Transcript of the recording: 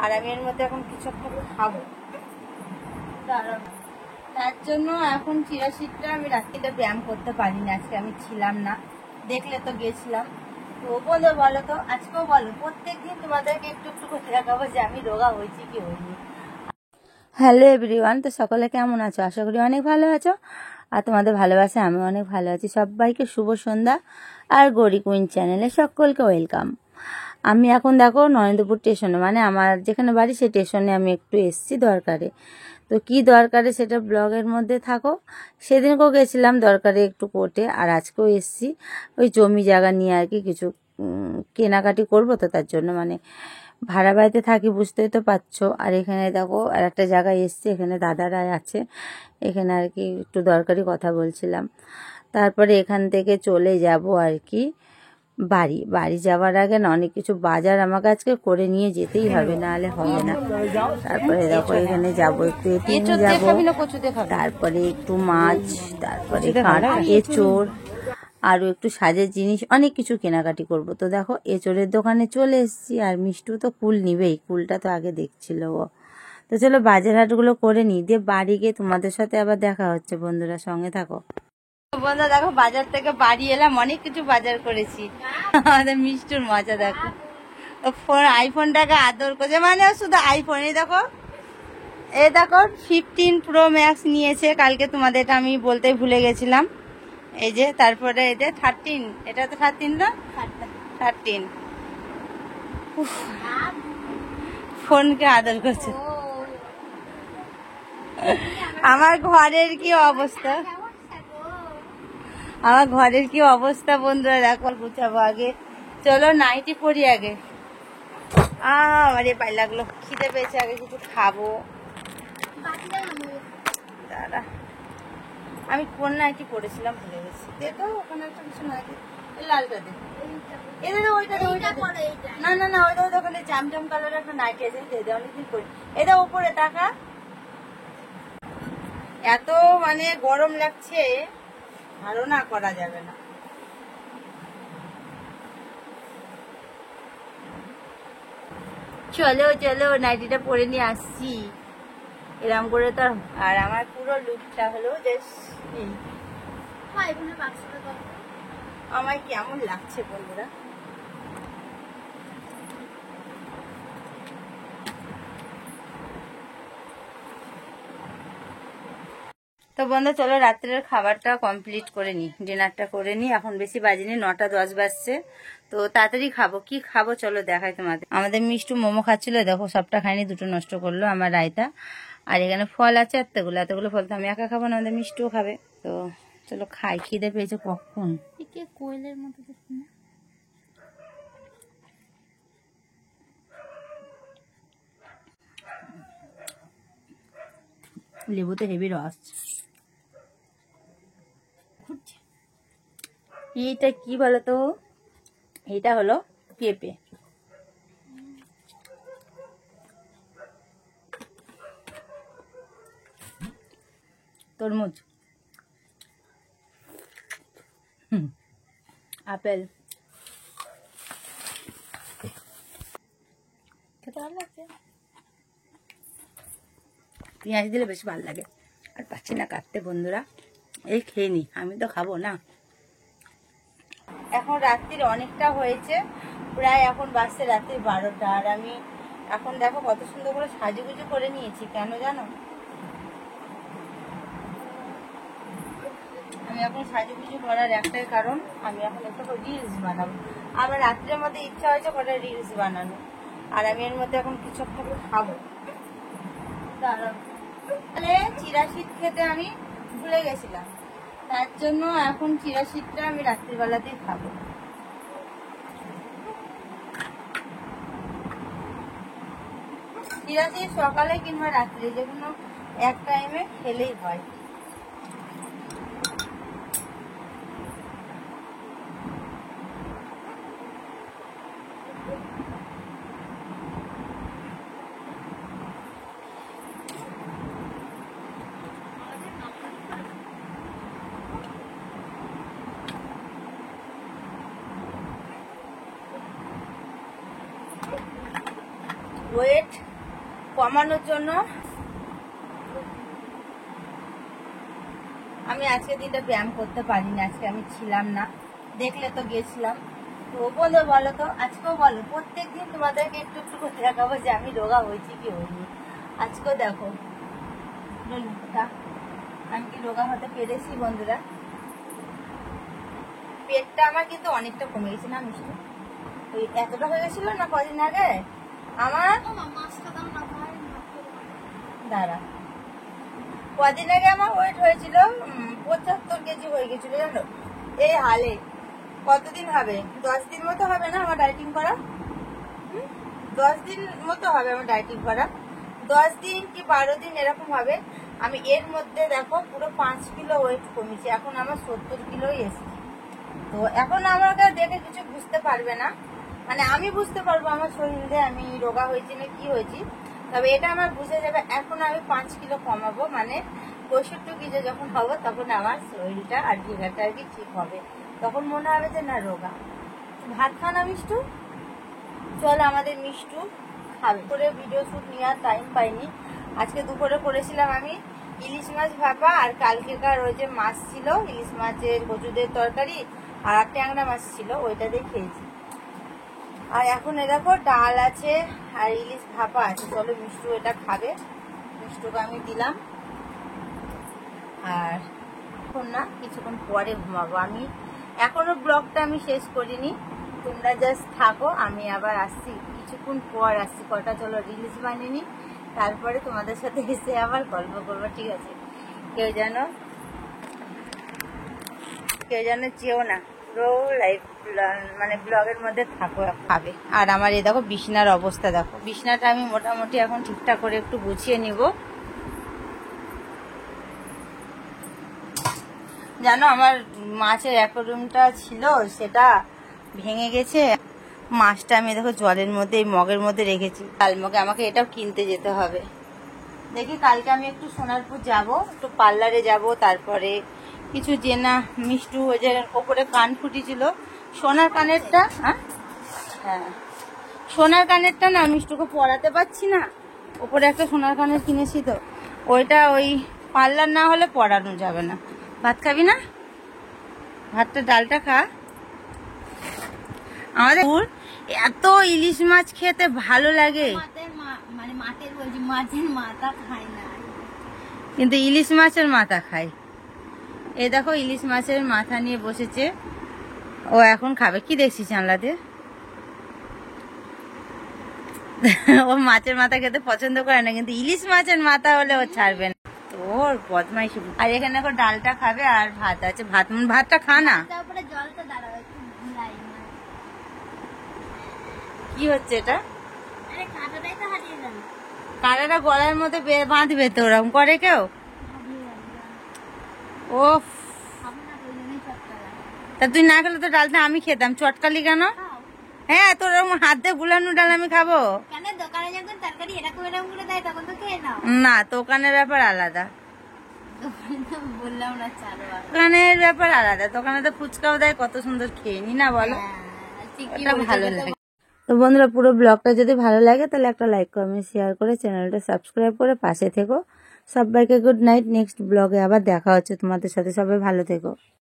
আর আমি এর মধ্যে এখন কিছু একটা খাবো। তার জন্য এখন চিরাশিটটা আমি রাত্রিটা ব্যায়াম করতে পারিনি, আজকে আমি ছিলাম না, দেখলে তো গেছিলাম। তো বলো বলো তো, আজকেও বলো, প্রত্যেকদিন তোমাদেরকে একটু একটু করে দেখাবো যে আমি রোগা হয়েছি কি হইনি। হ্যালো এভরিওয়ান, তো সকলে কেমন আছো? আশা করি অনেক ভালো আছো, আর তোমাদের ভালোবাসা আমি অনেক ভালো আছি। সবাইকে শুভ সন্ধ্যা আর গৌরী কুইন চ্যানেলে সকলকে ওয়েলকাম। আমি এখন দেখো নরেন্দ্রপুর স্টেশনে, মানে আমার যেখানে বাড়ি সেই স্টেশনে আমি একটু এসেছি দরকারে। তো কি দরকারে সেটা ব্লগের মধ্যে থাকো। সেদিনকেও গেছিলাম দরকারে একটু কোর্টে, আর আজকেও এসেছি ওই জমি জায়গা নিয়ে আর কি কিছু কেনাকাটি করবো। তো তার জন্য মানে ভাড়া বাড়িতে থাকি, বুঝতেই তো পারছো। আর এখানে দেখো আর একটা জায়গায় এসছি, এখানে দাদারা আছে, এখানে আর কি একটু দরকারি কথা বলছিলাম। তারপরে এখান থেকে চলে যাব আর কি বাড়ি যাওয়ার আগে না অনেক কিছু বাজার আমাকে আজকে করে নিয়ে যেতেই হবে, নাহলে হবে না। তারপরে দেখো এখানে যাবো একটু এটিএম যাবো, তারপরে একটু মাছ, তারপরে এঁচোড়, আরও একটু সাজের জিনিস, অনেক কিছু কেনাকাটি করব। তো দেখো এঁচোড়ের দোকানে চলে এসেছি, আর মিষ্টু তো কুল নিবেই, কুলটা তো আগে দেখছিল ও। তো চলো বাজার হাটগুলো করে নিই, দিয়ে বাড়ি গিয়ে তোমাদের সাথে আবার দেখা হচ্ছে। বন্ধুরা সঙ্গে থাকো। বন্ধুরা দেখো বাজার থেকে বাড়ি এলাম, অনেক কিছু বাজার করেছি। আমাদের মিষ্টুর মজা দেখো, ফোন আইফোনটাকে আদর করছে, মানে শুধু আইফোন। এই দেখো 15 Pro Max নিয়েছে কালকে, তোমাদের এটা আমি বলতেই ভুলে গেছিলাম। এই যে তারপরে এটা 13, এটা তো 13 না, 13 ফোনকে আদর করছে। আমার ঘরের কি অবস্থা, বন্ধুরা দেখো। গুছাবো আগে, চলো নাইটি পরি আগে। আমারে পাই লাগলো, খিদে পেয়েছে, আগে কিছু খাবো। দাঁড়া, আমি কোন নাইটি পরেছিলাম ভুলে গেছি। দেখো ওখানে একটা কিছু নাইটি, লালটা দে, না না না, ওইটা ওখানে জামজাম কালারের একটা নাইটি আছে, দিয়ে দে, অনেকদিন পরে। এটা উপরে টাকা, এত মানে গরম লাগছে, ধারণা করা যাবে না। চলো চলো নাইটিটা পরে নিয়ে আসছি, এরম করে তো। আর আমার পুরো লুকটা হলো আমার কেমন লাগছে বন্ধুরা। তো বন্ধু চলো রাত্রের খাবারটা কমপ্লিট করে নিই, ডিনারটা করে নিই। এখন বেশি বাজেনি, 9টা 10 বাজছে। তো তাড়াতাড়ি খাবো, কি খাবো চলো দেখাই তোমাদের। আমাদের মিষ্টু মোমো খাচ্ছিল, দেখো সবটা খাইনি, 2টো নষ্ট করলো। আমার রায়তা, আর এখানে ফল আছে এতগুলো ফল তো আমি একা খাবো না, আমাদের মিষ্টিও খাবে। তো চলো খাই, খিদে পেয়েছে কখন। কোয়েলের মতো দেখি না, লেবুতে হেভি রস। এইটা কি বলতো, এইটা হলো পেঁপে। তরমুজ, আপেল, খেতে ভালো লাগছে। পেঁয়াজ দিলে বেশি ভালো লাগে, আর পাচ্ছি না কাটতে বন্ধুরা। এই খেয়ে নি, আমি তো খাবো না। এখন রাত্রির অনেকটা হয়েছে, প্রায় এখন বাজছে রাত্রির 12টা। আর আমি এখন দেখো কত সুন্দর করে সাজুগুজু করে নিয়েছি, কেন জানো? আমি এখন সাজুগুজু করার একটাই কারণ, আমি এখন একটু রিলস বানাবো। আমার রাত্রের মধ্যে ইচ্ছা হয়েছে কটা রিলস বানানো, আর আমি এর মধ্যে এখন কিছু একটা খাবো। তাহলে চিরাশিট খেতে আমি ভুলে গেছিলাম, তার জন্য এখন চিরাশিটটা আমি রাত্রিবেলাতেই খাবো। চিরাশিট সকালে কিংবা রাত্রে যে কোনো এক টাইমে খেলেই হয়। ওয়েট কমানোর জন্য আমি আজকে দিনটা ব্যায়াম করতে পারিনি, আজকে আমি ছিলাম না, দেখলে তো গেছিলাম। তো বলো বলো তো, আজকেও বলো, প্রত্যেকদিন তোমাদেরকে একটু একটু করে দেখাবো যে আমি রোগা হয়েছি কি হইনি। আজকেও দেখো আমি কি রোগা হতে পেরেছি বন্ধুরা। পেটটা আমার কিন্তু অনেকটা কমে গেছে না মিষ্টি, ওই এতটা হয়ে গেছিল না কদিন আগে আমার। দাঁড়া, কদিন আগে আমার ওয়েট হয়েছিল 75 কেজি হয়ে গেছিল জানো, এই হালে। কতদিন হবে? 10 দিন মতো হবে না আমার ডায়েটিং করা, 10 দিন মতো হবে আমার ডায়েটিং করা, 10 দিন কি 12 দিন এরকম হবে। আমি এর মধ্যে দেখো পুরো 5 কিলো ওয়েট কমেছি, এখন আমার 70 কিলোই এসেছি। তো এখন আমাকে দেখে কিছু বুঝতে পারবে না, মানে আমি বুঝতে পারবো আমার শরীরে আমি রোগা হয়েছি না কি হয়েছি, তবে এটা আমার বুঝে যাবে এখন আমি 5 কিলো কমাবো, মানে 65 কেজি যখন হবো তখন আমার শরীরটা আর ফিগারটা আর কি ঠিক হবে, তখন মনে হবে যে না রোগা। ভাত খানা মিষ্টু, চল আমাদের মিষ্টু খাবে। করে ভিডিও শুট নেওয়ার টাইম পাইনি, আজকে দুপুরে করেছিলাম আমি ইলিশ মাছ ভাপা, আর কালকেকার ওই যে মাছ ছিল ইলিশ মাছের কচুদের তরকারি, আর ট্যাংরা মাছ ছিল ওইটা দিয়ে খেয়েছি। আর এখন দেখো ডাল আছে আর ইলিশ ভাপা আছে, চলো মিষ্টু এটা খাবে, মিষ্টুকে আমি দিলাম। আর এখন না কিছুক্ষণ পরে ঘুমাবো আমি, এখনো ব্লগটা আমি শেষ করিনি, তোমরা জাস্ট থাকো, আমি আবার আসছি কিছুক্ষণ পর আসছি, কটা চলো রিলস বানিয়ে নি, তারপরে তোমাদের সাথে এসে আবার গল্প করবো, ঠিক আছে? কেউ যেন চেও না, পুরো লাইফ মানে ব্লগের মধ্যে থাকো, খাবে। আর আমার এই দেখো বিছনার অবস্থা দেখো, বিছনাটা আমি মোটামুটি এখন ঠিকঠাক করে একটু গুছিয়ে নিব। জানো আমার মাছের অ্যাকোয়ারিয়ামটা ছিল সেটা ভেঙে গেছে, মাছটা আমি দেখো জলের মধ্যে এই মগের মধ্যে রেখেছি, কাল মগে আমাকে এটাও কিনতে যেতে হবে। দেখি কালকে আমি একটু সোনারপুর যাব, একটু পার্লারে যাব, তারপরে কিছু জেনা মিষ্টু ওই যে ওপরে কান ফুটিছিল সোনার কানেরটা, হ্যাঁ সোনার কানেরটা না মিষ্টুকে পরাতে পারছি না, ওপরে একটা সোনার কানের কিনেছি তো ওইটা ওই পার্লার না হলে পরানো যাবে না। ভাত খাবি না? ভাতটা ডালটা খা। আমাদের এত ইলিশ মাছ খেতে ভালো লাগে, মানে মাছের মাথা খায় না, কিন্তু ইলিশ মাছের মাথা খায়। এই দেখো ইলিশ মাছের মাথা নিয়ে বসেছে, ও এখন খাবে। কি দেখছিস জানলাতে? ও মাছের মাথা খেতে পছন্দ করে না, কিন্তু ইলিশ মাছের মাথা হলে ও ছাড়বে না, ওর বদমাইশি। আর এখানে এখন ডালটা খাবে আর ভাত আছে, ভাতটা খা না। কি হচ্ছে এটা? কাঁটাটা গলার মধ্যে বাঁধবে তো, ওরকম করে কেউ? ও তা তুই না খেলে তো ডালটা আমি খেতাম, চটকালি কেন? হ্যাঁ তোর হাত দিয়ে গুলানো ডাল আমি খাবো না, দোকানের ব্যাপার আলাদা, দোকানের ব্যাপার আলাদা, দোকানে তো ফুচকাও দেয় কত সুন্দর, খেয়ে নি না বলো, ভালো লাগে। তো বন্ধুরা পুরো ব্লগটা যদি ভালো লাগে তাহলে একটা লাইক কমেন্ট শেয়ার করে চ্যানেলটা সাবস্ক্রাইব করে পাশে থেকো। সবাইকে গুড নাইট, নেক্সট ব্লগে আবার দেখা হচ্ছে তোমাদের সাথে, সবাই ভালো থেকো।